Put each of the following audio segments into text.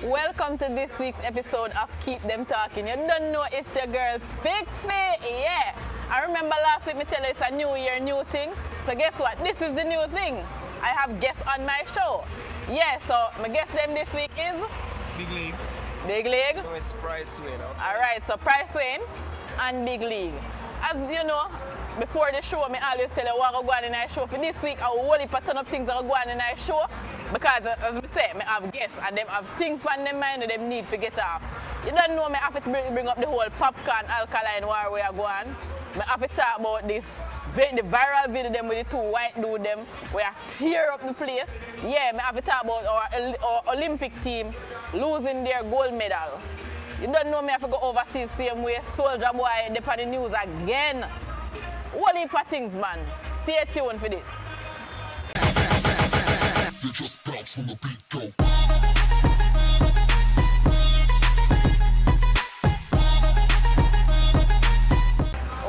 Welcome to this week's episode of Keep Them Talking. You don't know it's your girl Pixie, yeah. I remember last week me tell you it's a new year, new thing. So guess what? This is the new thing. I have guests on my show. Yeah, so my guest them this week is Big League. Big League. No, it's Price Wayne. Okay. Alright, so Price Wayne and Big League. As you know, before the show, I always tell you what go on in our show. For this week, I will only pattern up things that go on in our show. Because as we say, I have guests and them have things on their mind that they need to get off. You don't know me have to bring up the whole popcorn alkaline war we are going. I have to talk about this. The viral video them with the two white dudes them where tear up the place. Yeah, I have to talk about our Olympic team losing their gold medal. You don't know me have to go overseas same way. Soldier Boy, they on the news again. Whole heap of things, man. Stay tuned for this. You just bounce from the beat, go.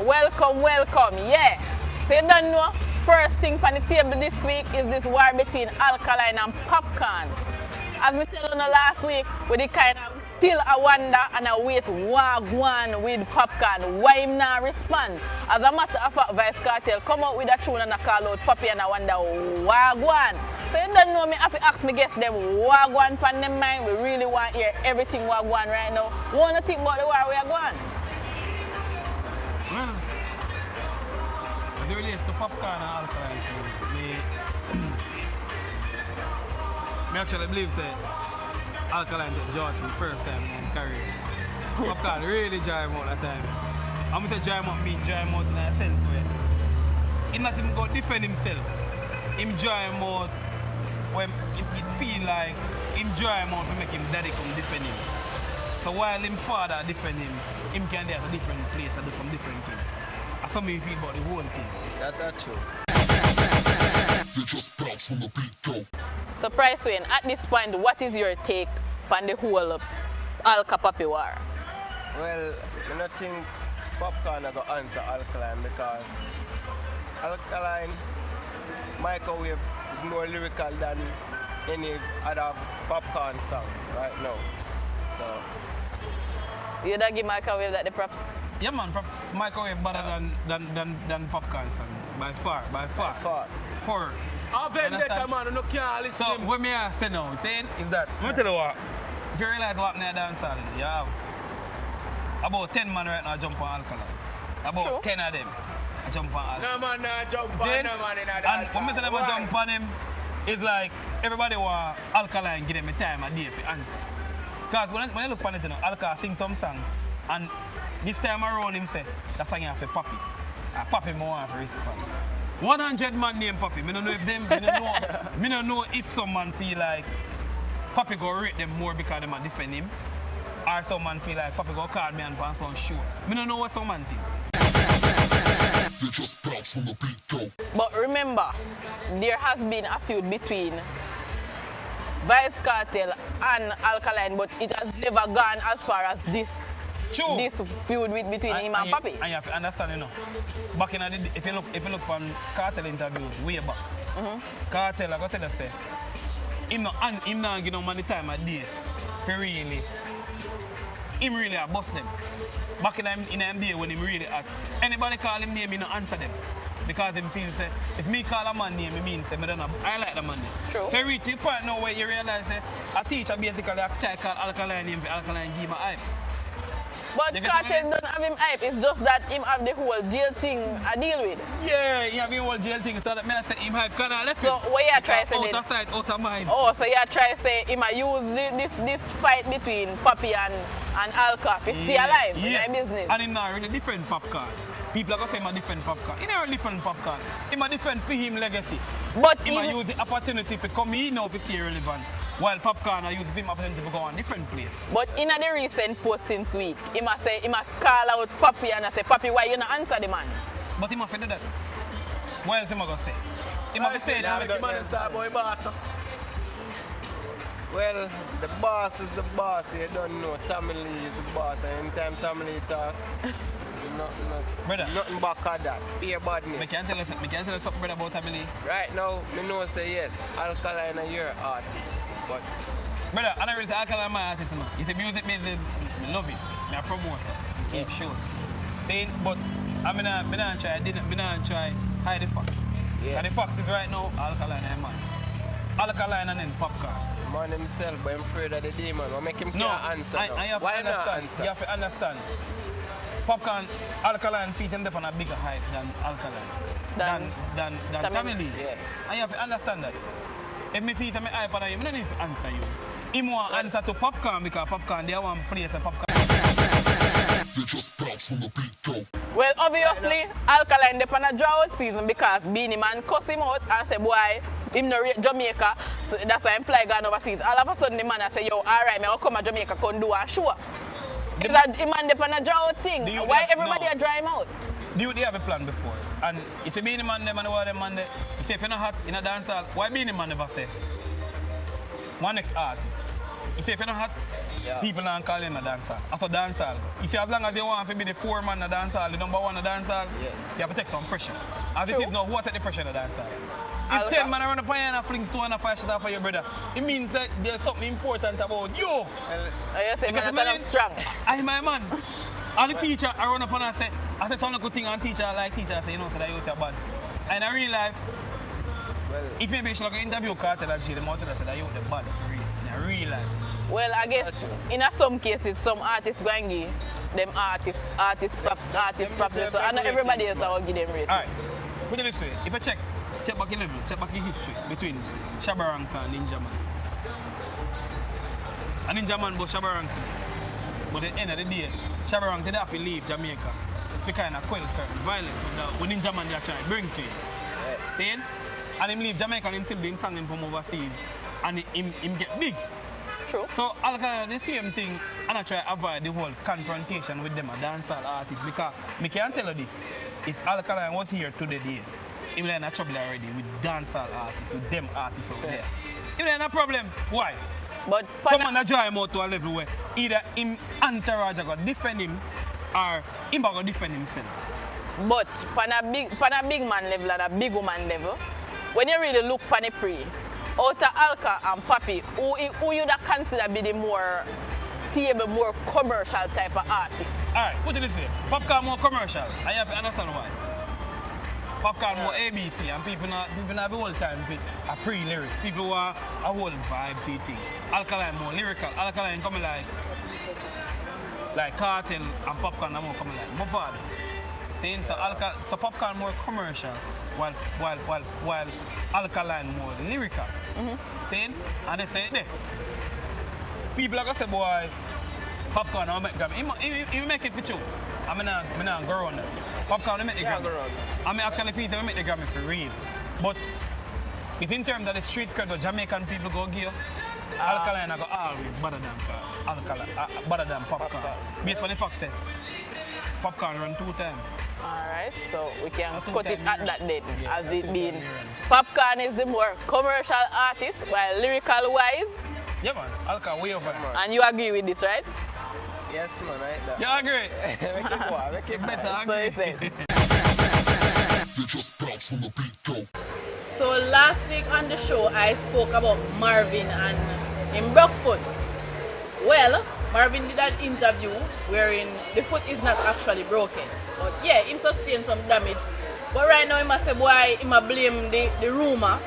Welcome, yeah. So you don't know, first thing on the table this week is this war between alkaline and popcorn. As we tell you last week, we the kind of still a wonder and a wait wagwan with popcorn. Why him not respond? As a matter of fact, Vice Cartel come out with a tune and a call out Poppy and I wonder wagwan. So you don't know me have to ask me guess them wagwan from them mind. We really want to hear everything wagwan right now. Want to think about the war we are going? Well, as it relates to popcorn and alkaline, I actually believe that alkaline get George for the first time in his career. Popcorn really drive him out that time. I'm going to say drive him out mean drive him out in a sense where he not even go defend himself. Him drive him out when it feel like him drive him out to make him daddy come defend him. So while him father defend him can be at a different place and do some different things. That's how me feel about the whole thing. That's true. You just bounce from the beat, go. So Price Wayne, at this point, what is your take on the whole Alka Poppy war? Well, I don't think popcorn are going to answer alkaline because alkaline microwave is more lyrical than any other popcorn song right now. So You don't give microwave that the props? Yeah man, microwave better than popcorn son. By far. For I vendetta man, no can't listen. so what me I say now, saying is that let me tell you what. If you realize what near dance hall, you have about 10 man right now jump on alkaline. About True. 10 of them jump on alkaline. No man, nah jump on, no man in a And when me tell them I jump on him, it's like everybody want alkaline give them a time a day to answer. Because when you look on it, you know, Alka sing some song, and this time around him say, that song you have to Poppy. Poppy more want to respond. 100 man named Poppy. I don't know if them, I don't know if some man feel like Poppy go rate them more because they might defend him, or some man feel like Poppy go call me and pass on show. I don't know what some man think. You just bounce from the beat, go. But remember, there has been a feud between Vice Cartel and Alkaline, but it has never gone as far as this True. this feud between him and Poppy. And you have to understand, you know, back in the, if you look on Cartel interviews way back, Cartel I got to tell you say, him not give no man the time a day for really, him really a bust them. Back in them day when him really act, anybody call him name, he no answer them. Because him feel say, if me call a man name, it means I don't know, I like the man name. True. So reach the point now where you realize that a teacher basically a try call alkaline name for alkaline give him a hype. But You get Cartel what don't have him hype, it's just that him have the whole jail thing I deal with. Yeah, he have the whole jail thing, so that me I say him hype. Cause I left So him. what you try to say Out then? of sight, out of mind. Oh, so you try to say him a use this fight between Poppy and Alka to stay alive in my business. And him not really different popcorn. People are going to say him a different popcorn. He not really different popcorn. Him a different for him legacy. But Him a even- use the opportunity to come in now to stay relevant. While popcorn I use him opportunity to go on different place. But in the recent post since week, he must call out Poppy and I say, Poppy, why you not answer the man? But him a do that. What else him a go say? Him a say Nah, that. make man talk boy boss. well, the boss is the boss. You don't know. Tommy Lee is the boss. And anytime Tommy Lee talk, Brother. nothing back at that. Pure Me badness. can tell you something brother about Emily. Right now, me know say yes, Alkaline are your artist, but Brother, I don't really say Alkaline my artist, you know. It's a music business, I love it. I promote it. Keep showing. Saying, but I'm not try hide the facts. Yeah. And the facts is right now, Alkaline and man. Alkaline and then Popcorn. Man himself, but I'm afraid of the demon. What make him No, can't answer now? I have Why to not understand. answer? You have to understand. Popcorn, Alkaline feet them on a bigger height than Alkaline. Than Family. Yeah. And you have to understand that. If me feet me eye on you, I don't need to answer you. Him want answer to Popcorn because Popcorn, they want place a Popcorn. They just bounce from the beat go. Well, obviously, Alkaline dep on a drought season because Beanie Man cuss him out and say, boy, him no rate Jamaica, so that's why him fly gone overseas. All of a sudden, the man I say, yo, alright, me I'll come to Jamaica, come do a show. Is that the man dep on a drought thing? Why everybody no. are dry him out? They have a plan before. And it's a Beanie Man them and what them man there. You say if you're not hot in a dance hall, why Beanie Man never say? One next artist. You say if you're not hot, people don't call in a dance hall. As a dance hall. You see, as long as they want to be the 4 man in a dance hall, the number 1 in a dance hall, Yes. you have to take some pressure. As True. it is now, what take the pressure in a dance hall? If 10 man around the pie and fling 2 and 5 shots for your brother, it means that there's something important about you. Oh, you say, Because man, I'm strong. I my man. And the teacher, I run up and I say some good thing and teacher like teacher, I say, you know, so that youth are bad. And in real life, Well, if maybe you should like interview Cartel and she the mouth that say that youth are bad for real. In real life. Well, I guess in some cases, some artists go and give them artists props. deserve So I know them everybody ratings, else will give them ratings. Alright, put it this way. If you check back in level, check back in history between Shabba Ranks and Ninja Man. And Ninja Man was Shabba Ranks. But at the end of the day, Shabba Ranks did have to leave Jamaica to kind of quell certain violence when Ninja Man they are trying to bring to him. Saying? And him leave Jamaica and him still doing singing from overseas. And him get big. True. So Alkaline the same thing, and I try to avoid the whole confrontation with them a dancehall artists because me can tell you this, if Alkaline was here today, he would have in trouble already with dancehall artists, with them artists over there. He would have a problem. Why? But Someone that drive him out to a level where either him entourage going to defend him or him going to defend himself. But pan a big man level and a big woman level, when you really look pan a pre, out of Alka and Papi, who you da consider be the more stable, more commercial type of artist? Alright, put it this way. Popcorn more commercial, and you have to understand why. Popcorn more ABC, and people not have the whole time with a pre-lyrics. People want a whole vibe to the thing. Alkaline more lyrical. Alkaline coming like Cartel and Popcorn are more coming like Mufad. Saying so Popcorn more commercial, while Alkaline more lyrical. Saying, and they say it there. People are gonna say, boy, Popcorn will make Grammy. He make it for you. I'm not go around that. Popcorn will make the yeah, Grammy. go around. I mean, actually, people will make the Grammy for real. But it's in terms of the street cred that Jamaican people go give, Alkaline are go always better than Popcorn. Based on the fact that Popcorn run 2 times. Alright, so we can Two cut it times at run. that then, Yeah, as two it times being run. Popcorn is the more commercial artist, while lyrical wise, Yeah, man. Alka way over there. and you agree with this, right? Yes, man, right You agree? there. Make it go on, make You it go better on. So agree. he said. They just bounce from the beat go. So last week on the show, I spoke about Marvin and him Brookfoot. Well, Marvin did an interview wherein the foot is not actually broken. But yeah, him sustained some damage. But right now, he must say, boy, he must blame the rumor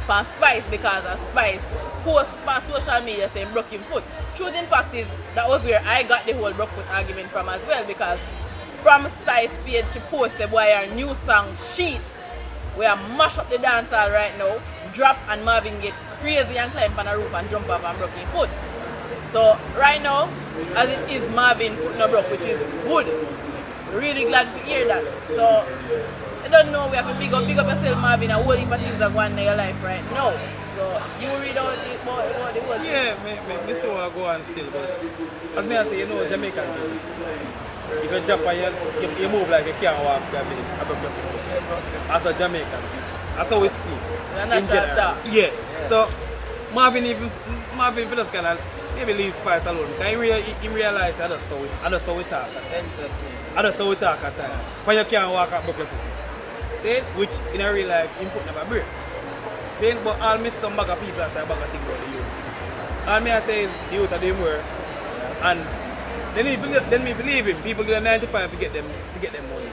for Spice because of Spice post on social media saying broke him foot. Truth in fact is, that was where I got the whole Brookfoot argument from as well, because from Spice page, she posted, boy, her new song, Sheet. We are mash up the dance hall right now, drop and Marvin get crazy and climb on a roof and jump off and broke his foot. So right now, as it is, Marvin foot no broke, which is good. Really glad to hear that. So I don't know, we have to big up yourself, Marvin, and whole heap of things are going in your life right now. So you read out this about the whole thing. Yeah, me still want to go on still, but as me I say, you know, Jamaican things. If you jump and you move like you can't walk, as a Jamaican. That's how we speak. You're not in general. talk. Yeah. So Marvin just kind of maybe leave Spice alone. Because he realized I just saw we talk. I just saw we talk at times. When you can't walk up, broke. See? Which in a real life, input never break. See? But I'll miss some bag of people that say bag of things about the youth. All me I say is the youth are doing work. And then me believe him. People get a 95 to get them money.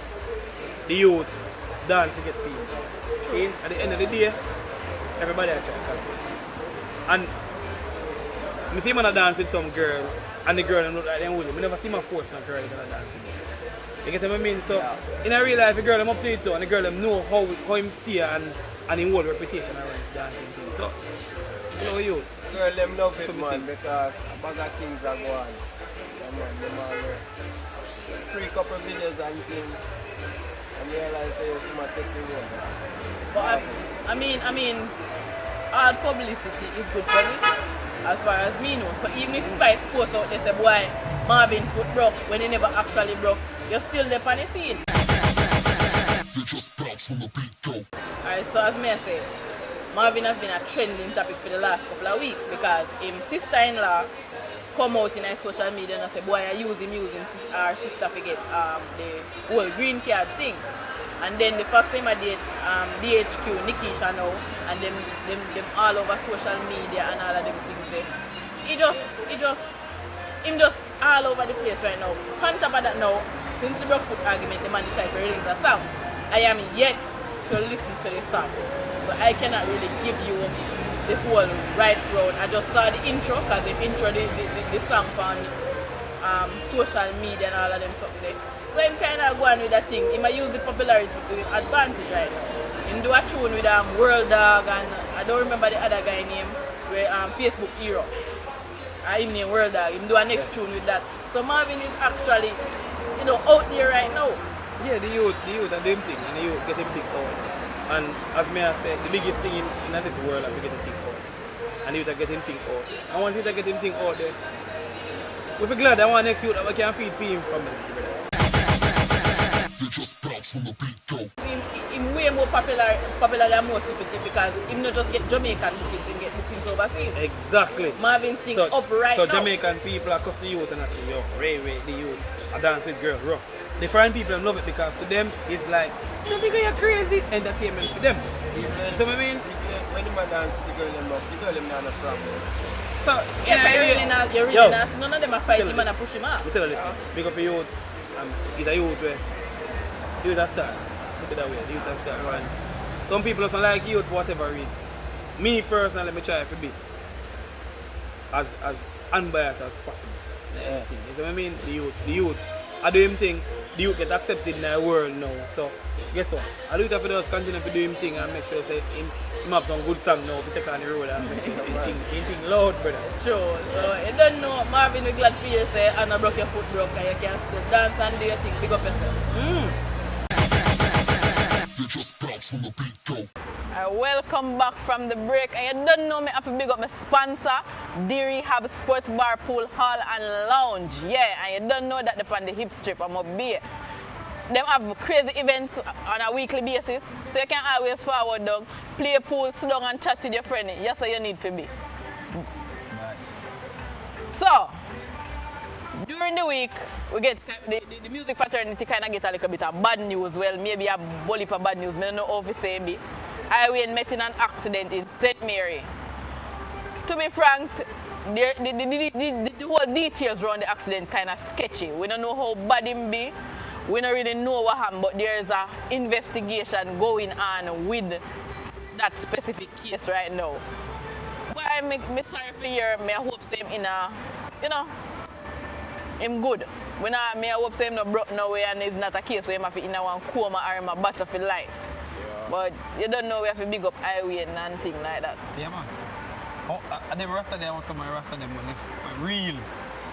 The youth dance to get paid. See, at the end of the day, everybody are trying to calculate. And I see man dance with some girl and the girl look like them with him. I never see my force a girl gonna dance with him. You get what I mean? So in a real life the girl them up to it too and the girl them know how him stay and him hold reputation around his dancing thing. So you know you. Girl, them love it, man, because a bag of things are going on. Yeah, man, them all free couple videos and things. And realize say it's my taking one. But I mean, all publicity is good for this, as far as me know. So even if Spice post out they say, boy, Marvin foot broke when he never actually broke, you're still there on the scene. They just bounce from the beat go. Alright, so as me I say, Marvin has been a trending topic for the last couple of weeks because his sister-in-law come out in his social media and say, boy, I use him using our sister to get the whole green card thing. And then the first time I did DHQ, Nikisha now, and them all over social media and all of them things there. Him just all over the place right now. On top of that now, since the Brookfoot argument, the man decided to release a song. I am yet to listen to the song. So I cannot really give you the whole right road. I just saw the intro because they intro the song on social media and all of them something there. So I'm kind of going with that thing. He might use the popularity to his advantage right now. He do a tune with World Dog and I don't remember the other guy name, where Facebook Hero. Him name World Dog. He do a next tune with that. So Marvin is actually, out there right now. Yeah, the youth are doing things and the youth get him thing out. And as me I said, the biggest thing in this world is to get him thing out. And the youth are getting thing out. I want you to get him thing out there. We're glad I want next youth that we can feed him from it. They just bounce from the beat go. He's way more popular than most people think because he not just get Jamaican bookings and get bookings overseas. Exactly. Marvin thing up right now. So Jamaican people are cuss the youth and I say, yo, Ray, the youth, I dance with girls rough. The foreign people love it because to them it's like, you think you're crazy entertainment for them. So I mean, when the man dance with the girl them love, the girl them not a problem. So you're really not, none of them are fighting him and push him out. We tell you this, big up your youth, he's a youth where the youth has start. Put it that way, the youth has start. And some people don't like youth for whatever reason. Me personally, me try to be as unbiased as possible. Yeah. You know what I mean? The youth, I do him thing, the youth get accepted in the world now. So guess what? I do it after just continue to do him thing and make sure that him have some good song now to take on the road and make sure him thing loud, brother. Sure, so you don't know, Marvin, we're glad for you say, and I broke your foot broke and you can still dance and do your thing, big up yourself. They just bounce from the beat go. Welcome back from the break, and you don't know me, I have to big up my sponsor, The Rehab Sports Bar, Pool Hall and Lounge. Yeah, and you don't know that upon the hip strip, I'm up here. They have crazy events on a weekly basis, so you can always forward down, play pool, sit down and chat with your friend. Yes, you need to be. So, during the week, we get the music fraternity kind of get a little bit of bad news. Well, maybe a bully for bad news. I don't know how to say it. I met in an accident in St. Mary. To be frank, the whole details around the accident kind of sketchy. We don't know how bad it be. We don't really know what happened, but there's an investigation going on with that specific case right now. But I'm sorry for you. I hope him in a, him good. I hope him not broke no way and it's not a case where him have to in a one coma or him a battle for life. Yeah. But you don't know we have to big up highway and things like that. Yeah, man. Oh, I never rasta there, some rasta them real.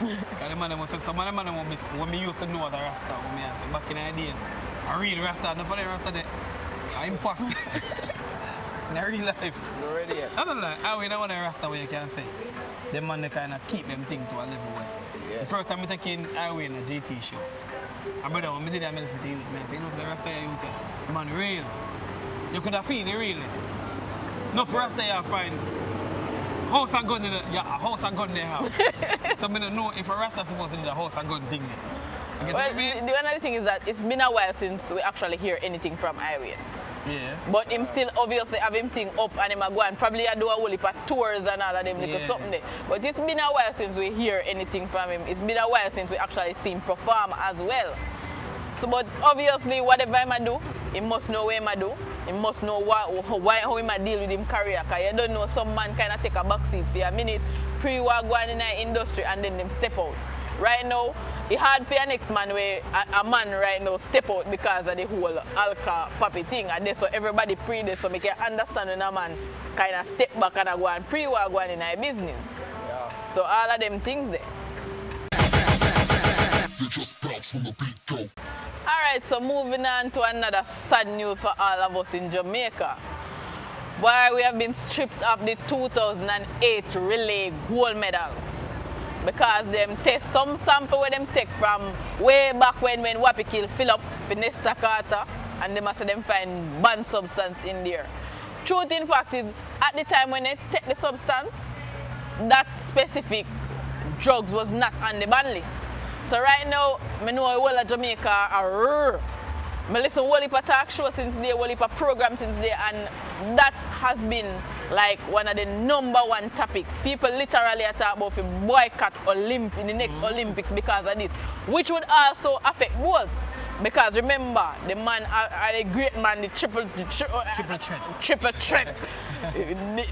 And the man was some man when me used to know the rasta when me say back in the day. A real rasta, not for the rasta there. I imposter. In real life. You ready yet? I don't know. I don't want a rasta where you can say. Them man they kinda keep them things to a level where. Yeah. The first time I take in highway in a JT show. My brother when I did that I listen to you, man, say, the rasta you tell. Man real. You could have feel the realness. No for rasta you find house and gun in the, a house and gun they have. So I don't know if a rasta supposed to do the house and gun thing there. Well, the other thing is that it's been a while since we actually hear anything from Irene. Yeah. But him still obviously have him thing up and him a go and probably a do a whole heap of tours and all of them little Yeah. something there. But it's been a while since we hear anything from him. It's been a while since we actually see him perform as well. So but obviously whatever him a do, he must know what him a do. He must know how him a deal with him career. Cause you don't know some man kinda take a backseat for a minute, pre-war going in the industry and then them step out. Right now, it's hard for your next man where a man right now step out because of the whole Alka Papi thing and then so everybody pre this so make you understand when a man kind of step back and go and pre-war going in a business. Yeah. So all of them things there. They just bounce from the beat go. Alright, so moving on to another sad news for all of us in Jamaica. Why we have been stripped of the 2008 relay gold medal. Because them test some sample where them take from way back when Wappy kill Philip for Nesta Carter and they must say them find banned substance in there. Truth in fact is at the time when they take the substance, that specific drugs was not on the ban list. So right now, I know a whole of Jamaica are I listen to a whole heap of talk show since there, a whole heap of program since there, and that has been like one of the #1 topics. People literally are talking about the boycott in the next Olympics because of this, which would also affect both. Because remember, the man, the great man, the triple threat,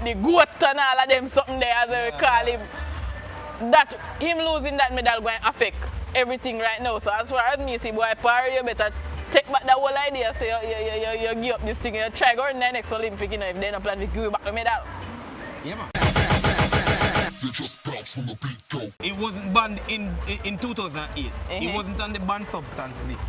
the goat and all of them, something there as they call him. That him losing that medal going to affect everything right now. So as far as me see, boy, Parry, you better take back that whole idea. So you give up this thing, you try going to the next Olympic, you know, if they don't plan to give you back the medal. Yeah, man. They just bounce from the beat go. It wasn't banned in 2008. It wasn't on the banned substance list.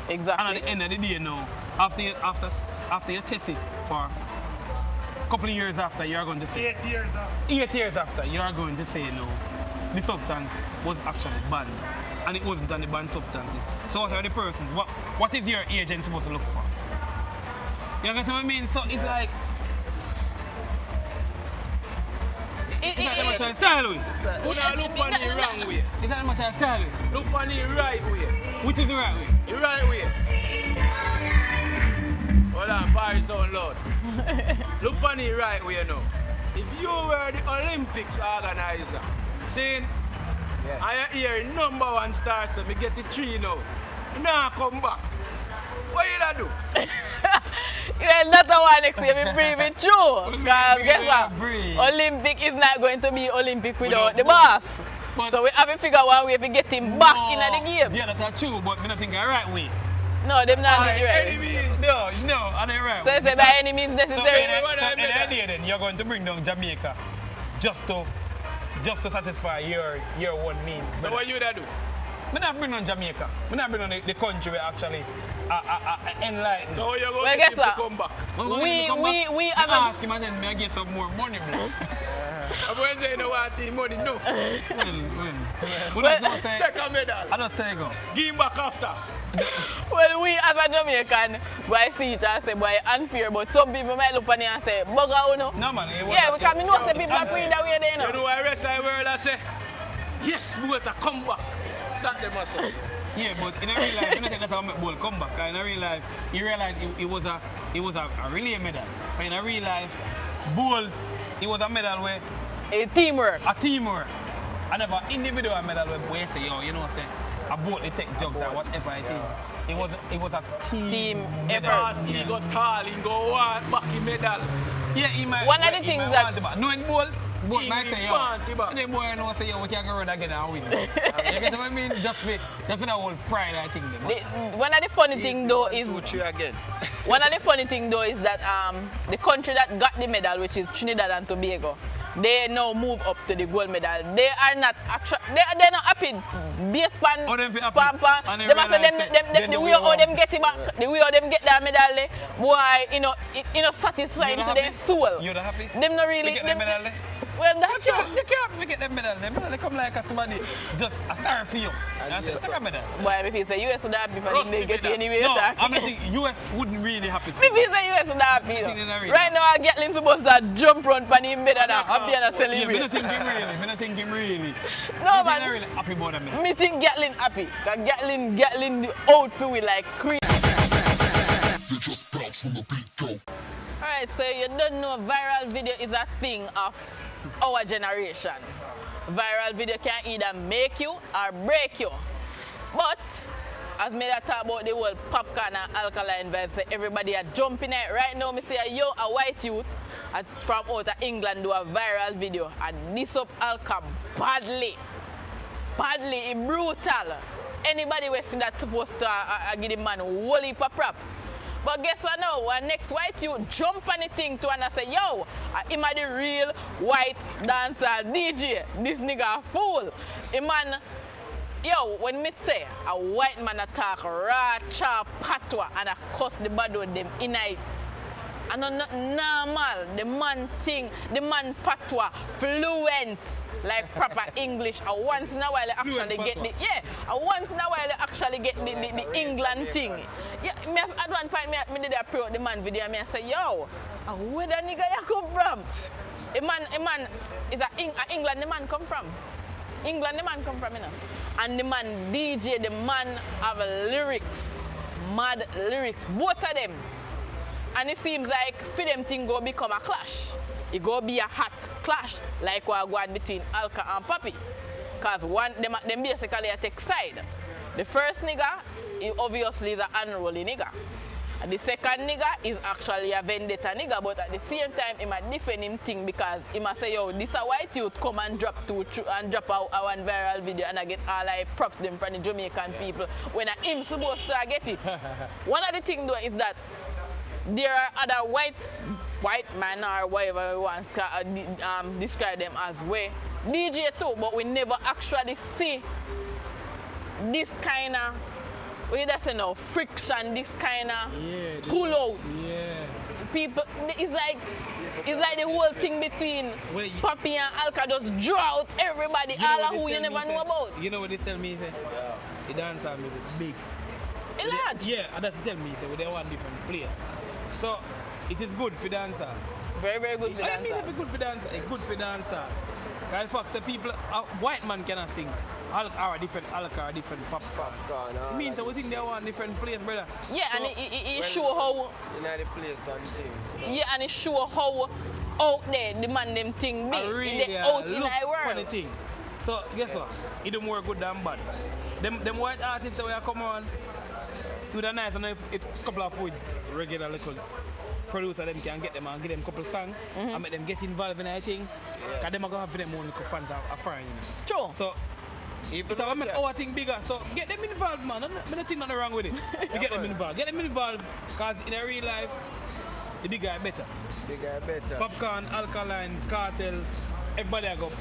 Exactly. And at the end of the day now, after you test it for a couple of years after, you are going to say 8 years now. 8 years after, you are going to say no, the substance was actually banned and it wasn't on the banned substance. So what are the persons? What is your agent supposed to look for? You get what I mean? So it's like it's not that much of a style way. Put a look on the wrong way. It's not that much of a style way. Look on the right way. Which is the right way? The right way. Hold on, Barry sound loud. Look on the right way now. If you were the Olympics organizer, saying, I hear #1 star, so me get the 3 now. Now come back. What you gonna do? Yeah, that's the one next year, we prove it true. Because guess what? Breathe. Olympic is not going to be Olympic without the boss. But So we have to figure one way to get him back in the game. Yeah, that's true, but I don't think the right way. No, them not By doing it right. any means. No, I don't right So way. I say by any means So necessary. in the idea then, you're going to bring down Jamaica just to satisfy your one means. So what you gonna do? I'm not bring on Jamaica. I'm not bring on the country where actually enlightened. So you Well, gonna guess get him what? to come back? We I have a ask him and then I get some more money, bro. I'm going to say no what the money no. When I don't say, Take a medal. I don't say go. Give him back after. well, we as a Jamaican, boy see it and say boy unfair, but some people might look on it and say, bugger uno. No man, it was Yeah, because we know say people are free that way there You now. know why rest of the world I say, yes, we got to come back. That they must say. Yeah, but in a real life, you don't think that's how ball come back. In a real life, you realize it was a relay medal. But in a real life, ball, it was a medal where A teamwork. a teamwork. I never individual medal where you say, yo, you know, say a boat they take jugs or whatever it is. It was a team medal. effort. He got tall, he go want back in medal. Yeah, he might. One of the he things might that- want the ball. Knowing ball He might say, yo, want the ball. the boy know say, yo, we can go around again and win. You get what I mean? Just for that whole pride, I think. One of the funny thing though is 2, 3 again. one of the funny thing though is that the country that got the medal, which is Trinidad and Tobago, they now move up to the gold medal. They are not they're not happy. Based on Oh, them feel happy. pampa. And they They must say realize that the they way don't how them want- get it back, the way how them get that medal, there, boy, satisfying You're to not their happy? soul. You're not happy? Them not really. You get the medal there? Well, that's true. You can't forget them medal. Them medal they come like a somebody just a star for you. And say, take a medal. Boy, if you say US would happy for them, Rusty they get it medal. anyway. No, sir. I mean, think US wouldn't really happy. If you say US would happy, think they're not though. really Right now, I get him supposed to jump run for him better than happy and Yeah, me celebrate. not think him really. Me not think him really. No, Me man. think really happy about that medal. Me think Gatlin happy. Cause Gatlin the outfit with like cream. You just bounce when the beat go. Alright, so you don't know viral video is a thing of our generation. Viral video can either make you or break you. But as me that talk about the whole popcorn and alkaline vibes, so everybody are jumping it. Right now, me see a white youth from out of England do a viral video and this up Alka badly. Badly, brutal. Anybody who see that supposed to give the man whole heap of props. But guess what now? When next white youth jump on the thing to and say, yo, him a the real white dancer DJ. This nigga a fool. A man, yo, when me say a white man attack raw, chop, patwa and a cuss the bad with them in it. And not normal. The man thing, the man patwa, fluent. Like proper English. Once in a while they actually get the once in a while they actually get the England thing. Yeah, me at one point me did a pro the man video and me I say, yo, where the nigga you come from? A man is a England the man come from. England the man come from, you know. And the man DJ, the man have lyrics. Mad lyrics. Both of them. And it seems like for them thing go become a clash. It go be a hot clash like what go on between Alka and Papi. Cause one them basically take side. The first nigga is obviously the unruly nigga. And the second nigga is actually a vendetta nigga, but at the same time he might defend him thing because he must say, yo, this a white youth come and drop our one viral video and I get all I props them from the Jamaican people when him supposed to get it. One of the things though is that there are other white man or whatever we want to describe them as way DJ too, but we never actually see this kind of, we just say no, friction, this kind of pull out. Yeah. People, it's like the whole thing between Papi and Alka just draw out everybody, all of who you never know about. You know what they tell me? Say, the dancer music big. It's large. Yeah, and that's tell me, say, they want different place. So, it is good for dancer. Very, very good for dancer. I mean, if it's good for dancer, it's good for dancer. Because fuck, the people, white man cannot sing. Alka are different popcorn. It means that we think they want different place, brother. Yeah, so, and it show how... You know the place and things. So. Yeah, and it show how out there the man them thing big. Really, out in the world. Funny thing. So, guess what? It do more good than bad. Them white artists that we are come on, do the nice and if it's a couple of food, regular little producer them can get them and give them a couple of songs and make them get involved in anything. Because them are going to have them own little fans are foreign, you know. True. So, if I make our thing bigger, so get them involved, man. I don't think nothing wrong with it. You get them involved. Get them involved because in a real life, the big guy better. Big guy better. Popcorn, Alkaline, Cartel, everybody I go.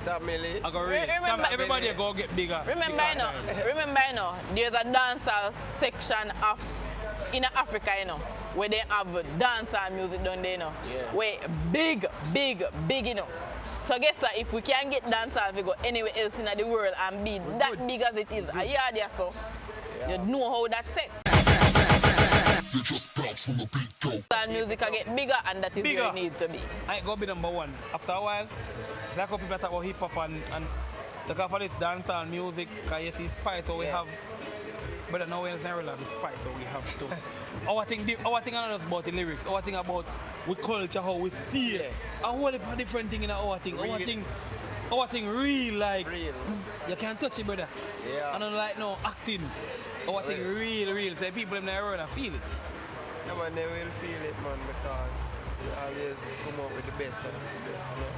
Tamili. I go real. Everybody I go get bigger. Remember, you know, there's a dancer section of in Africa, you know, where they have dancehall music down there, you know, where big, you know. So guess what, if we can get dancehall, we go anywhere else in the world and be that big as it is, so you know how that's set. You just bounce when the beat go. Dancehall music will get bigger and that is where it needs to be. I ain't gonna be number one. After a while, it's like how people talk about hip hop and look out for this dancehall music, because you see Spice, so we have. But now it's not really the Spice, so we have to. Our thing is not just about the lyrics, our thing about we culture, how we see it. A whole heap of different thing in our thing. Our thing real like. Real. You can't touch it, brother. Yeah. I don't like no acting. Our thing real. So people in the world feel it. Yeah, man, they will feel it, man, because we always come up with the best of the best, you know.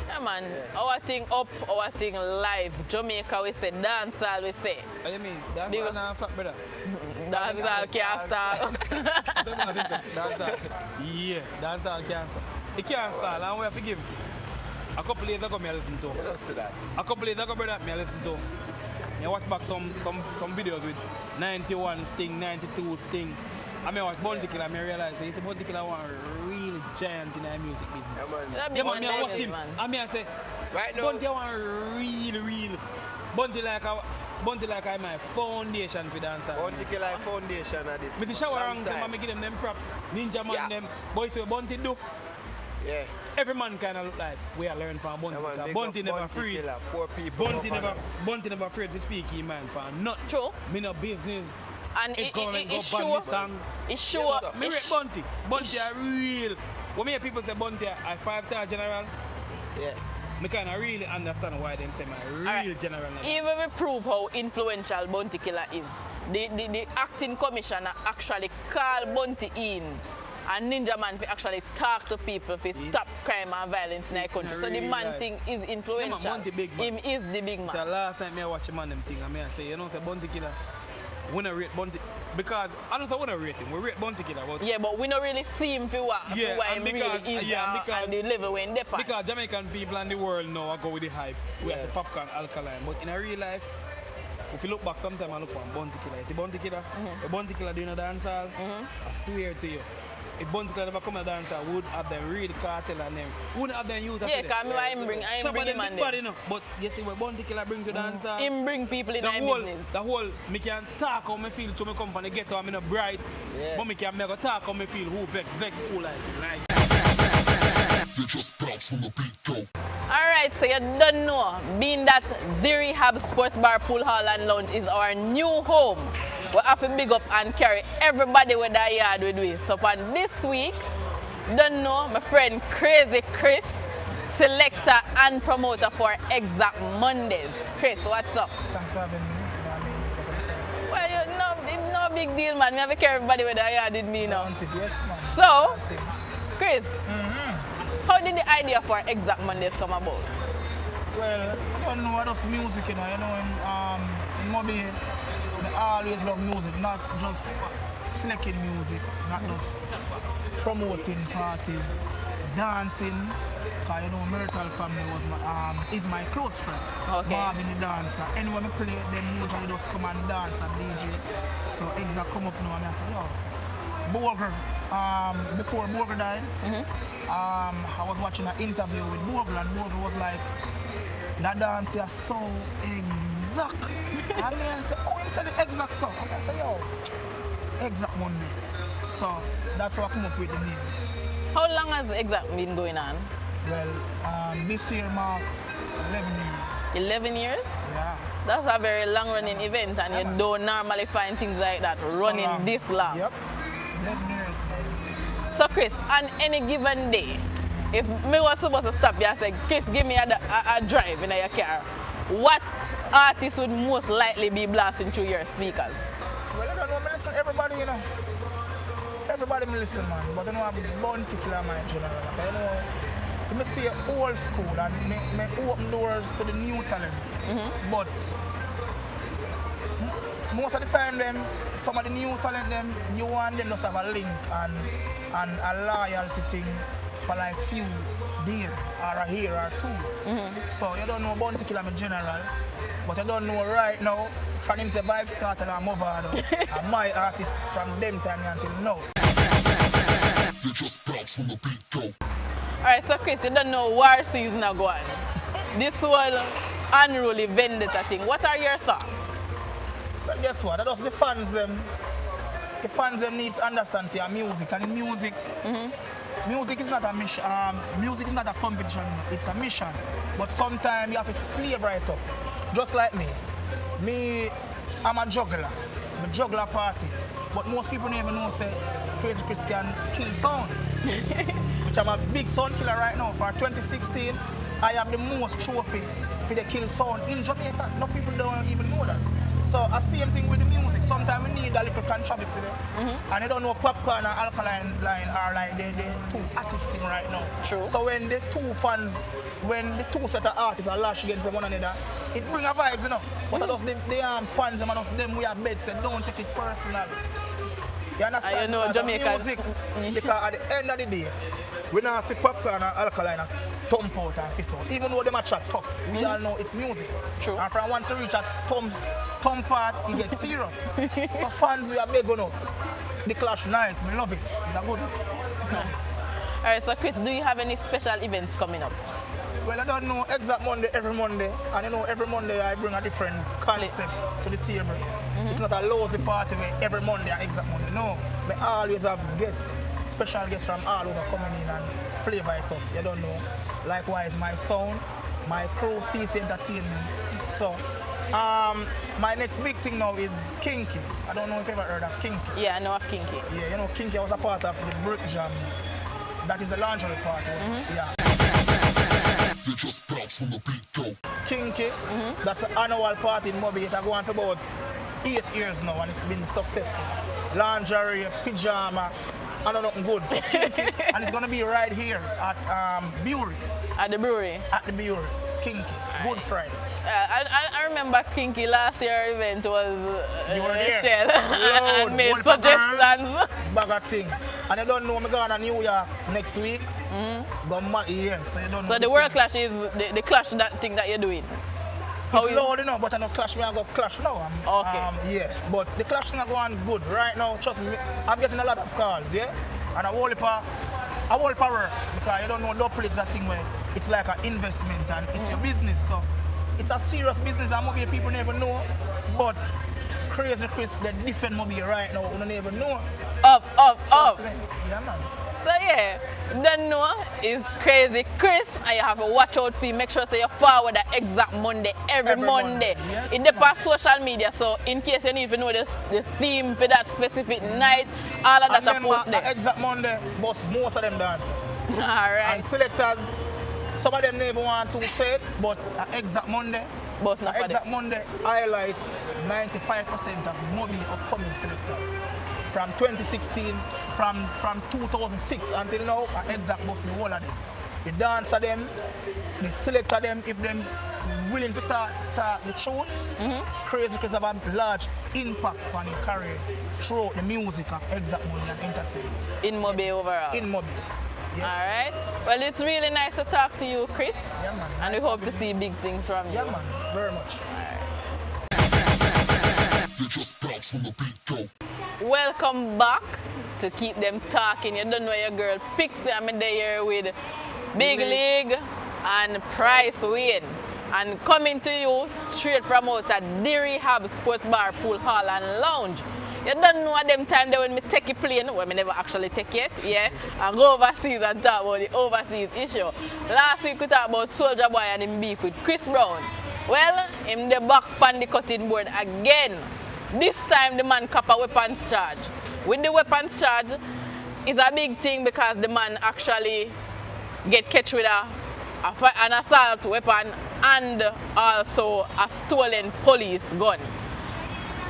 Yeah, man. Our thing up, our thing live. Jamaica, we say dancehall, we say. What do you mean? Dancehall not flat, brother. Dancehall can't start. Dancehall. Yeah, dancehall can't start. It can't start, and we have to give. A couple days ago, I listened to. You don't see that. A couple days ago, brother, I listened to. I watch back some videos with 91 Sting, 92 Sting. I watch Bounty Killer and I realize that it's a Bounty Killer one real giant in the music business. Yeah, man. I watch him. I say, right now, Bounty one real. Bounty like I my foundation for dancer. Bounty Killer foundation of this. Me to shower around them and me give them props. Ninja man them. Boys say Bounty do. Yeah. Every man kind of look like we are learning from Bounty. Yeah, Bounty never afraid. Poor people. Bounty never afraid to speak, man. For nothing. True. Me no business. And If government go ban sure. the songs. It's sure. Yes, sir. Me it's rate Bunty. Bunty are real. When me hear people say Bunty a 5-star general, Yeah. me kind of really understand why them say my real Alright. general. now. Even we prove how influential Bounty Killer is. The acting commissioner actually called Bounty in and Ninja Man to actually talk to people to stop crime and violence in the country. So the real man life. thing is influential. Bounty big man. Him is the big So man. last time I watch a man them thing, and I say, you know, say Bunty Killer, we not rate Bunty because I don't say we not rate him. We rate Bunty Killer, but Yeah, but we don't really see him for what, Yeah, for what and him because- really is yeah, because- and the level when they find. because Jamaican people and the world now I go with the hype. We have the popcorn alkaline, but in a real life. If you look back sometime I look on Bounty Killer. You see Bounty Killer? The Bounty Killer doing a dancehall, I swear to you. If Bounty Killer never come to dance, I would have them real cartel and them. Wouldn't have them youth. Yeah, because I bring him and body, them. no. But you see what Bounty Killer bring to dance. Him bring people in our business. The whole, me can talk how me feel to my company, get how me not bright. Yeah. But me can make a talk how me feel who vex who like. They just bounce from the beat go. Alright, so you don't know, being that the Rehab Sports Bar Pool Hall and Lounge is our new home, we have to big up and carry everybody with that yard with we. So for this week, don't know, my friend Crazy Chris, selector and promoter for Exact Mondays. Chris, what's up? Thanks for having me. You know what I mean? What can I say? Well, you know, it's no big deal, man. We have to carry everybody with that yard with me now. Wanted, yes, man. So, Wanted. Chris, how did the idea for Exact Mondays come about? Well, I don't know, I just music, you know, in Moby, I always love music, not just selecting music, not just promoting parties, dancing, because you know, Myrtle family was is my close friend. Okay. Marvin the dancer. Anyway, I play, them usually just come and dance and DJ. So Exact come up now and I said, yo, Bogle, before Bogle died, I was watching an interview with Bogle and Bogle was like, that dance is so exact. And me I said, oh, you said the exact song. And I said, yo, Exact Monday. So that's how I come up with the name. How long has Exact been going on? Well, this year marks 11 years. 11 years? Yeah. That's a very long running event and you don't normally find things like that running So long. this long. Yep. 11 years, man. So Chris, on any given day, if me was supposed to stop you and say, Chris, give me a drive in your car, what artist would most likely be blasting through your speakers? Well, I don't know, I listen to everybody, you know. Everybody me listen, man. But you know, I'm Bounty Killer, my general. Like, you know, I stay old school and me open doors to the new talents. But most of the time, them, some of the new talent, them, you want them just have a link and a loyalty thing for like few days or a year or two. So you don't know Bounty Killer, my general. But you don't know right now, from him to Vibes Cartel and Movado, and my artist from them time until now. They just bounce from the beat go. Alright, so Chris, you don't know war season are going. This whole unruly vendetta thing, what are your thoughts? But guess what? That's the fans them. The fans them need to understand say music and music. Music is not a mission. Music is not a competition. It's a mission. But sometimes you have to flavor it up. Just like me, I'm a juggler. I'm a juggler party. But most people don't even know say Crazy Chris can kill sound. Which I'm a big sound killer right now. For 2016, I have the most trophy for the kill sound in Jamaica. No people don't even know that. So I same thing with the music. Sometimes we need a little controversy there. And they don't know Popcorn and Alkaline Line are like the two artists thing right now. True. So when the two fans, when the two set of artists are lash against one another, it brings a vibes, you know. But just the fans and just them we are bed said don't take it personal. You understand? And you know Because of Jamaica. music, because at the end of the day, we not see Popcorn and Alkaline at thump out and fist out. Even though they match are tough, we all know it's music. True. And from once you reach at thumb part, it gets serious. So fans, we are big enough. The clash nice, we love it. It's a good look. No. Alright, so Chris, do you have any special events coming up? Well, I don't know Exact Monday every Monday, and you know every Monday I bring a different concept to the table. It's not a lousy party where every Monday I Exact Monday. No, I always have guests, special guests from all over coming in and flavor it up. You don't know. Likewise, my sound, my crew, CC Entertainment. So My next big thing now is Kinky. I don't know if you ever heard of Kinky. Yeah, I know of Kinky. Yeah, you know, Kinky was a part of the Brick Jam. That is the lingerie part. Yeah. They just bounce from the beat, go. Kinky, that's an annual party in Moby. It's going for about 8 years now and it's been successful. Lingerie, pajama, and nothing good. So Kinky, and it's going to be right here at Bury. At the brewery. At the Bury. Kinky, Good Friday. I remember Kinky last year event was You were there. Shell and made Wolf and Girl, suggestions. bag of thing. And you don't know me going to New York next week. Yes, so you don't know. So the World Clash is the clash that thing that you're doing. How It's is loud, you know, but I know clash, me I go clash now. Okay. Yeah, but the clash not going good right now. Trust me, I'm getting a lot of calls, yeah? And I whole power because you don't know double it's a thing where it's like an investment and it's your business. So it's a serious business and maybe people never know. But Crazy Chris, the different movie right now, you don't even know. up. Trust me. Yeah, man. So yeah, don't know is Crazy Chris and you have to watch out for you. Make sure so you forward the exact Monday every Monday. Yes, It depends on social media, so in case you need to know the theme for that specific night, all of that are post there. Exact Monday, but most of them dance. Alright. And selectors, some of them never want to say it, but exact Monday, But not for exact them. Monday highlight 95% of Moby upcoming selectors. From 2016, from 2006 until now, exact boss the whole of them. The dancer them, the selector them, if them willing to talk the truth, Crazy Chris have a large impact on your career throughout the music of Exact Money and entertainment. In Mobi overall. In Moby. Yes. Alright. Well, it's really nice to talk to you, Chris. Yeah, man. And we Nice hope to having see big things from you. Yeah, man. Very much. They just bounce from the beat, go. Welcome back to Keep Them Talking. You don't know your girl Pixie. I'm there with Big League and Price Wayne. And coming to you straight from out at the Rehab Sports Bar, Pool Hall and Lounge. You don't know at them time there when me take a plane, well, me never actually take it, yeah, and go overseas and talk about the overseas issue. Last week we talked about Soulja Boy and him beef with Chris Brown. Well, him the back on the cutting board again. This time the man cop a weapons charge. With the weapons charge, it's a big thing because the man actually get catch with an assault weapon and also a stolen police gun.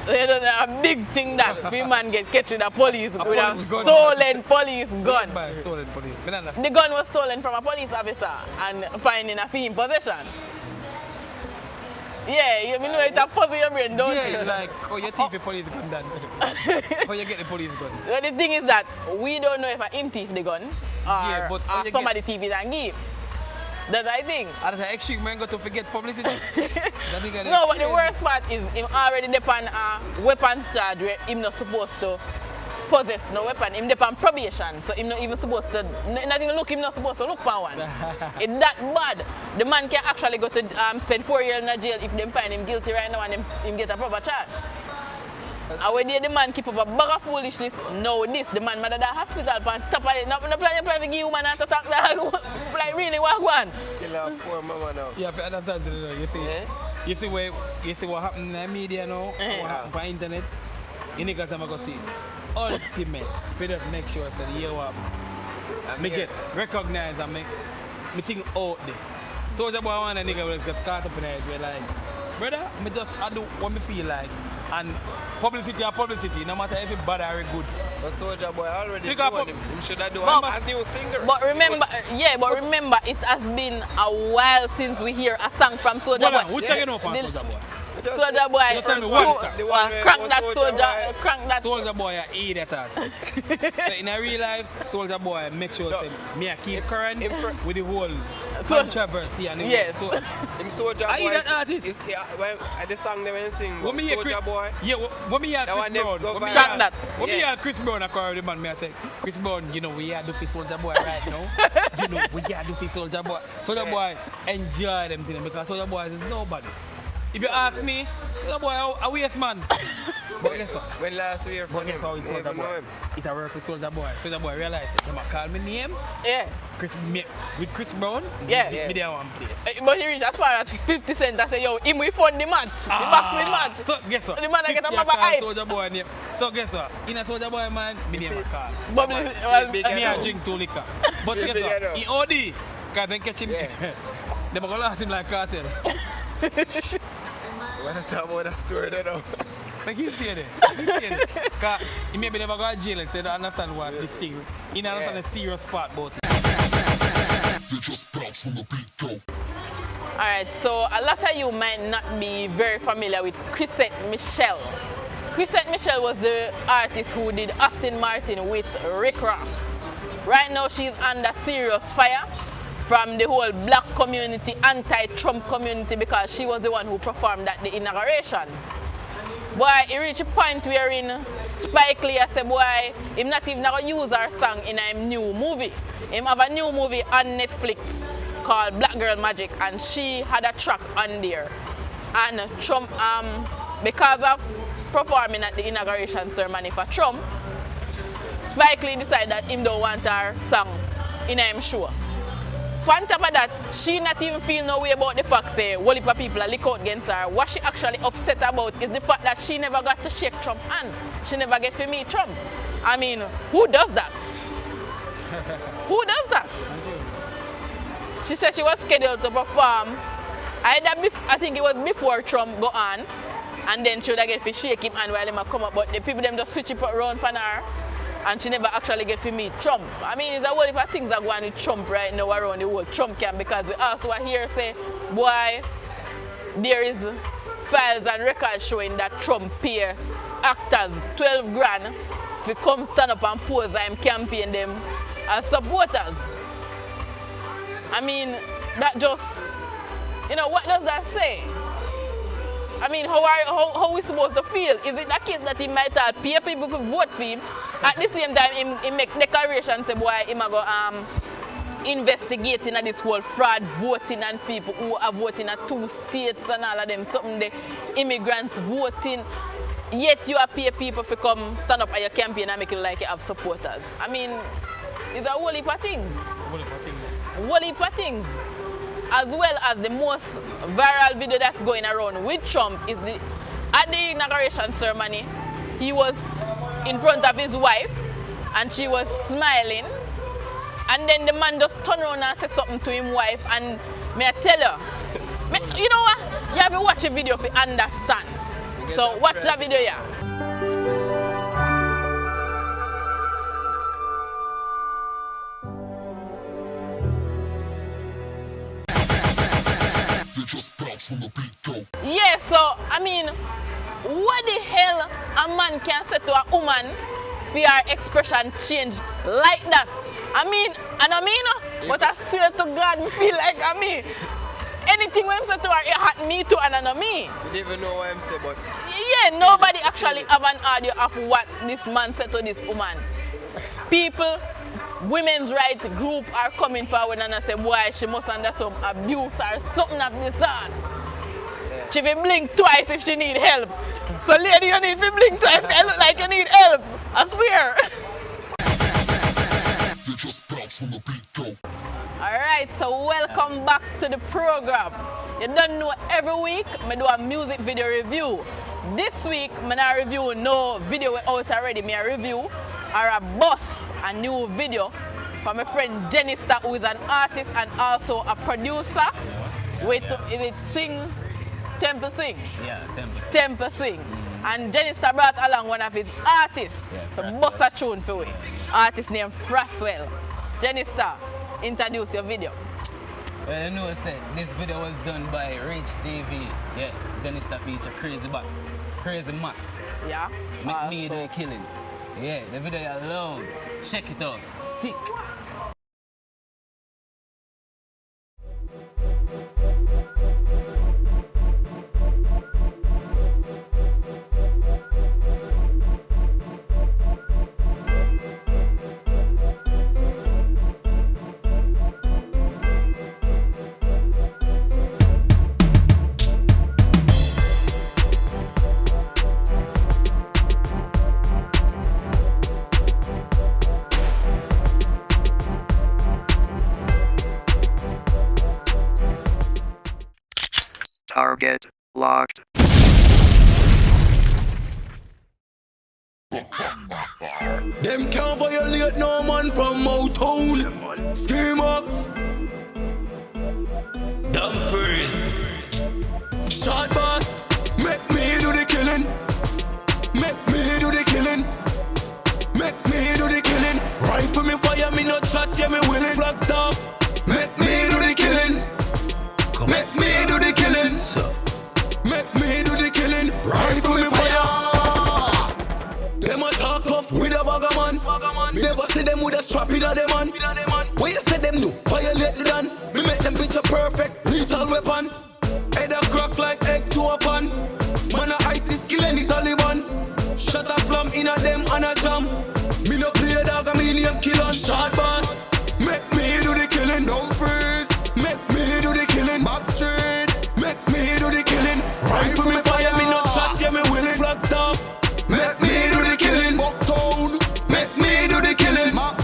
You know, a big thing that the man get catch with a police with a police gun. stolen police gun. By stolen police. Me not understand. The gun was stolen from a police officer and finding a fee in possession. Yeah, you know it's a puzzle your brain, don't Yeah, you? like, oh, you take the police gun done. How you get the police gun? Well, the thing is that we don't know if him thief the gun or, Yeah, but how you somebody thief it and give. That's I think. And the extreme man got to forget publicity. That nigga No, but crazy. the worst part is him already depend a weapons charge where him not supposed to possess no weapon. Him depend probation, so him not even supposed to, not even look, him not supposed to look for one. It's that bad. The man can actually go to spend 4 years in a jail if they find him guilty right now and him get a proper charge. And when the man keep up a bag of foolishness, now this, the man mother the hospital on top of it. Now the plan to give human and to talk like really what one. Kill a poor mama now. You have to understand, you see. Eh? You see what happened in the media now, what happened on internet. You niggas have got to ultimate. We just make sure that you have me get recognized and make me think out there. Soulja Boy one a nigga will get caught up in it. We're like, brother, I do what me feel like. And publicity are publicity, no matter if it's bad or good. But Soulja Boy already Pick up doing him. Him should have done But- a new singer. But remember, it has been a while since we hear a song from Soulja Hold on, Boy. who taking over from The- Soulja Boy? Soulja Boy, Just tell me one, sir. The one where crank was that Soulja Soulja, Boy. crank that. Soulja Boy a idiot. So in a real life, Soulja Boy make sure No. say, me a keep current Him fr- with the whole So- controversy and Yes. so, Him Soulja Are you Boy. that artist? Is, yeah, when the song they went sing. when me hear Soulja Boy. Yeah, when me hear That Chris one them Brown, go when me viral. hear- Crank that. when me Yeah. hear Chris Brown, I call the man, me I say, Chris Brown, you know, we are do for Soulja Boy right now. You know, we are do for Soulja Boy. Soulja Boy enjoy them things because Soulja Boy is nobody. If you ask me, Soulja Boy a waste man. But guess what? When last we hear But from guess him, how it's never Soulja know Boy? him. It a work with Soulja Boy. Soulja Boy realize it. They might call me name. Yeah. with Chris Brown. Yeah. Me there one place. But he reached as far as 50 Cent. I say, yo, him we fund the match. The boxing match. So guess what? The man that get a 50 mama call hype. Soulja Boy name. So guess what? In a Soulja Boy man, me name a call. Bubbly. big Me a drink 2 liquor. But You guess big what? enough. He OD. Cause then catch him. Yeah. They gonna last him like cartel. When I talk about that story, they know. Like he's there. Cause he maybe never go to jail and say, don't understand what this thing. He don't understand the serious part about it. They just bounce from the beat go. Alright, so a lot of you might not be very familiar with Chrisette Michele. Chrisette Michele was the artist who did Aston Martin with Rick Ross. Right now she's under serious fire from the whole black community, anti-Trump community, because she was the one who performed at the inaugurations. Boy, it reached a point wherein Spike Lee said, boy, him not even gonna use her song in a new movie. Him have a new movie on Netflix called Black Girl Magic, and she had a track on there. And Trump, because of performing at the inauguration ceremony for Trump, Spike Lee decided that him don't want her song in him show. On top of that, she not even feel no way about the fact that whole heap of people are lick out against her. What she actually upset about is the fact that she never got to shake Trump's hand. She never get to meet Trump. I mean, who does that? Who does that? She said she was scheduled to perform. I think it was before Trump go on, and then she would get to shake him hand while he come up, but the people them just switch it around for her. And she never actually get to meet Trump. I mean, it's a whole heap of things are going with Trump right now around the world. Trump camp, because we also are here say, boy, there is files and records showing that Trump pay actors 12 grand to come stand up and pose and campaign them as supporters. I mean, that just, you know, what does that say? I mean, how are we supposed to feel? Is it the case that he might pay people to vote for him? At the same time, he make declarations say, boy, he might go investigating this whole fraud voting and people who are voting at 2 states and all of them, something the immigrants voting. Yet you are pay people to come stand up at your campaign and make it like you have supporters. I mean, it's a whole heap of things. Whole heap of things. As well as the most viral video that's going around with Trump is at the inauguration ceremony, he was in front of his wife and she was smiling, and then the man just turned around and said something to his wife, and may I tell her, you know what, you have to watch the video to understand. So watch the video here. Just bounce from the beat go. Yeah, so I mean, what the hell a man can say to a woman for her expression change like that? I mean, but I swear to God, me feel like I mean, anything when say to her, it hurt me too, and I know me. You didn't even know what I'm saying, but Yeah, nobody actually have an audio of what this man said to this woman. People, women's rights group are coming forward and I say, boy, she must under some abuse or something of this sort. She will blink twice if she need help. So lady, you need to blink twice, I look like you need help. I swear. They just bounce from the beat go. Alright, so welcome back to the program. You don't know, every week I do a music video review. This week I don't review no video out already. I review or a bust a new video from my friend Jenny Star, who is an artist and also a producer. With is it Sing Temple Sing? Yeah, Temple Sing. And Jenny Star brought along one of his artists to bust a tune for me. Artist named Fraswell. Jenny Star, introduce your video. Well, you know, this video was done by Rich TV. Yeah, Jenny Star feature Crazy Mac. Yeah. Make me do a killing. Yeah, the video alone. Check it out. Sick. locked. Them can't violate no man from Motown. Schemers. Dumfries. Shot boss. Make me do the killing. Make me do the killing. Make me do the killing. Rifle me fire me not shot, yeah me willing. Flag stop. Make me do the killing. Make me do the killing. Make me do the killing. Rifle me fire. Them a talk tough with a bugger man. Me never see them with a strap in a them man. When you say them no, violate the done. We make them bitch a perfect lethal weapon. Head a crack like egg to a pan. Man a ISIS kill any Taliban. Shot a slam in a them and a jam. Me no play a dog, I mean name kill on. Shot boss. Make me do the killing. Don't freeze. Make me do the killing. Back straight. Make me do the killing. Rifle me fire, me not shot, yeah me willing. Flag stop. Make me do the killing. Bucktown. Make me do the killing. Mark.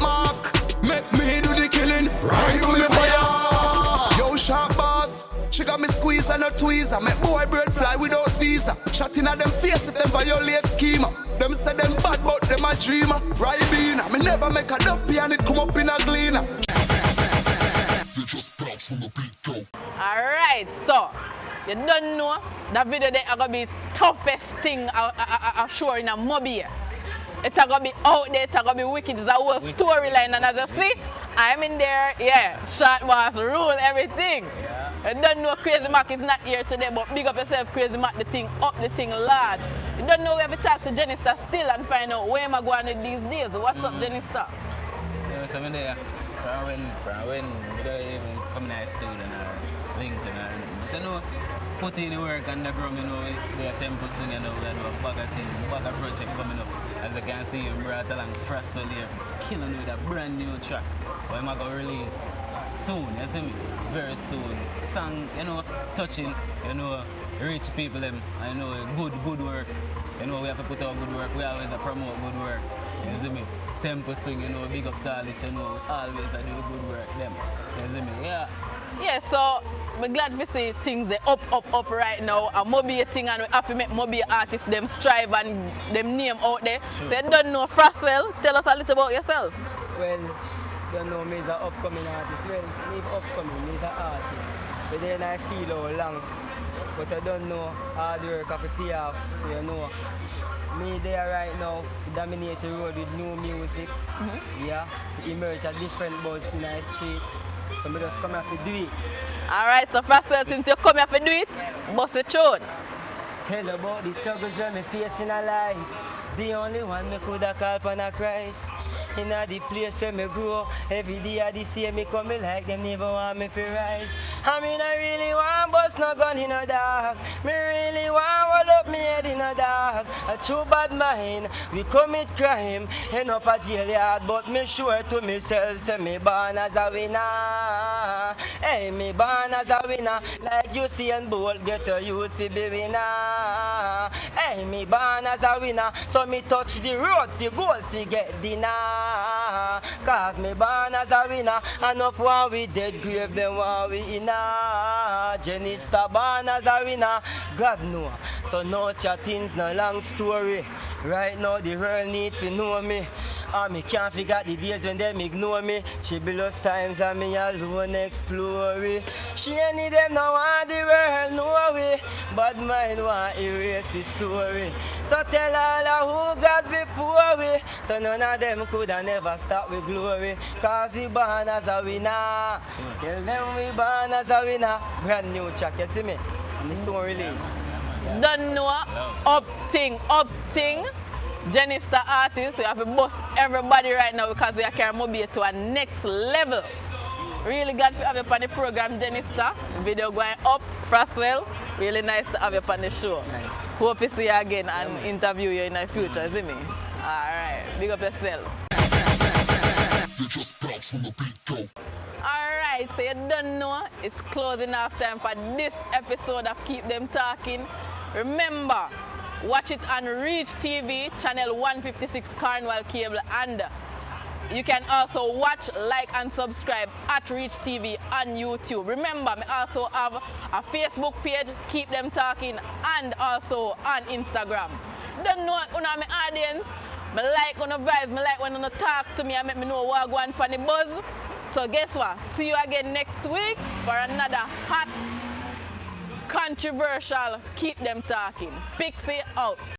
Make me do the killing. Rifle me fire. Yo, sharp boss. She got me squeeze and a tweezer. Make boy bird fly without visa. Shot in at them face if them violate schema. Them say them bad but them a dreamer. Ribena. Me never make a duppy and it come up in a gleaner. They just bounce from the beat go. Alright, so you don't know that video they are gonna be toughest thing I sure in a Mobi. It's gonna be out there, it's gonna be wicked, it's a whole storyline, and as you see, I'm in there, yeah, Shot Boss rule everything. You don't know Crazy Mac is not here today, but big up yourself, Crazy Mac, the thing up, the thing large. You don't know we have to talk to Jenny Star still and find out where am I going with these days. What's up, Jenny Star? Yeah, so I'm there. From when we don't even come to the studio or link and I don't know, put in the work on the ground, you know, the tempo swing and all that, a bag of thing, bag of project coming up. As you can see, I'm brought along Fraswell here, killing with a brand new track. What I'm going to release soon, you see me? Very soon. Song, you know, touching, you know, reach people them, I know, good work. You know, we have to put out good work, we always promote good work. You see me? Tempo swing, you know, big up to all this, you know, always I do good work, them. You see me? Yeah. Yeah, so I'm glad to see things they up right now. And Mobi thing and we have to make Mobi artists them strive and them name out there. Sure. So you don't know Fraswell, tell us a little about yourself. Well, don't know me as an upcoming artist. Well, me upcoming, me as an artist. But then I feel how long. But I don't know how the work of the pay off, so you know. Me there right now, dominate the road with new music. Yeah, emerge a different buzz in the street. So me just come here to do it. Alright, so Fraswell, since you come here to do it, bust a tune. Tell about the struggles that me face in a life. The only one me coulda call upon a Christ. In the place where me grow, every day I see me coming like them never want me to rise. I mean I really want bust no gun in a dark. Me really want hold up me head in a dark. A true bad mind, we commit crime, end up a jail yard. But me sure to myself, say me born as a winner. Hey, me born as a winner, like you see and Bolt get a youth to be winner. Hey, me born as a winner, so me touch the road, the goal to get dinner. Cause me born as a winner, enough one we dead grave, them one we inna. Jenny Star born as a winner, God know. So no chattings, no long story. Right now the world need to know me. Me can't forget the days when them ignore me. Tribulous times and me alone explore it. She any them now want the world know we. But mine want erase the story. So tell all who God before we. So none of them coulda never stop with glory. Cause we born as a winner. Tell them we born as a winner. Brand new track, you see me? And the song release. Don't know, up thing. Jenny Star artist, we have to bust everybody right now because we are carrying Mobi to a next level. Really glad to have you on the program, Jenny Star. Video going up, Fraswell. Really nice to have you on the show. Nice. Hope to see you again and interview you in the future, see me? Alright, big up yourself. They just bounce from the beat go. Alright, so you don't know, it's closing off time for this episode of Keep Them Talking. Remember, watch it on Reach TV, channel 156 Cornwall Cable, and you can also watch, like and subscribe at Reach TV on YouTube. Remember, I also have a Facebook page, Keep Them Talking, and also on Instagram. Don't know una my audience. I like when you vibes, I like when you talk to me and make me know what I go on for the buzz. So guess what? See you again next week for another hot, controversial Keep Them Talking. Pixie out.